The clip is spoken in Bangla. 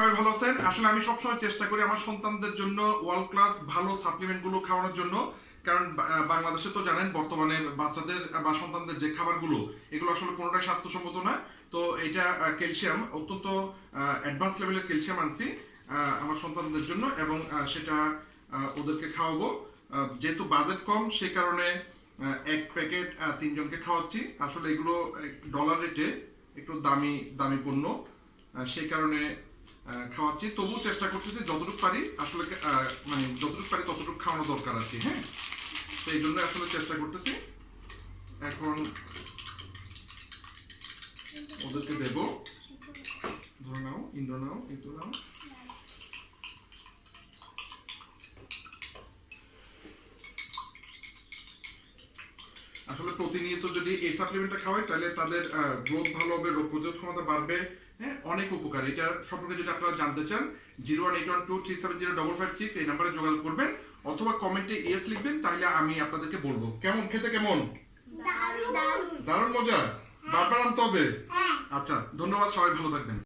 সবাই ভালো আছেন। আসলে আমি সবসময় চেষ্টা করি আমার সন্তানদের জন্য ওয়ার্ল্ড ক্লাস ভালো সাপ্লিমেন্ট গুলো খাওয়ানোর জন্য, কারণ বাংলাদেশে তো জানেন বর্তমানে বাচ্চাদের বা সন্তানদের যে খাবারগুলো এগুলো আসলে কোনোটাই স্বাস্থ্যসম্মত না। তো এটা ক্যালসিয়াম অত্যন্ত অ্যাডভান্স লেভেলের ক্যালসিয়াম আনছি আমার সন্তানদের জন্য, এবং সেটা ওদেরকে খাওয়াবো। যেহেতু বাজেট কম সেই কারণে এক প্যাকেট তিনজনকে খাওয়াচ্ছি। আসলে এগুলো ডলার রেটে একটু দামি দামি পণ্য, সেই কারণে খাওয়াচ্ছি। তবুও চেষ্টা করতেছি যতটুকু পারি, আসলে মানে যতটুকু পারি ততটুকু খাওয়ানো দরকার আর কি। হ্যাঁ, তো এই জন্য আসলে চেষ্টা করতেছি। এখন ওদেরকে দেব। ধরে নাও, ইন্দ্র নাও, ইন্দ্র নাও। আসলে প্রতিনিয়ত যদি এই সাপ্লিমেন্টটা খাওয়াই তাহলে তাদের গ্রোথ ভালো হবে, রোগ প্রতিরোধ ক্ষমতা বাড়বে। হ্যাঁ, অনেক উপকার। এটা সম্পর্কে যদি আপনারা জানতে চান 01812370556 এই নম্বরে যোগাযোগ করবেন, অথবা কমেন্টে ইয়েস লিখবেন, তাহলে আমি আপনাদেরকে বলবো। কেমন খেতে, কেমন? দারুণ মজা। বারবার আনতে হবে। আচ্ছা, ধন্যবাদ, সবাই ভালো থাকবেন।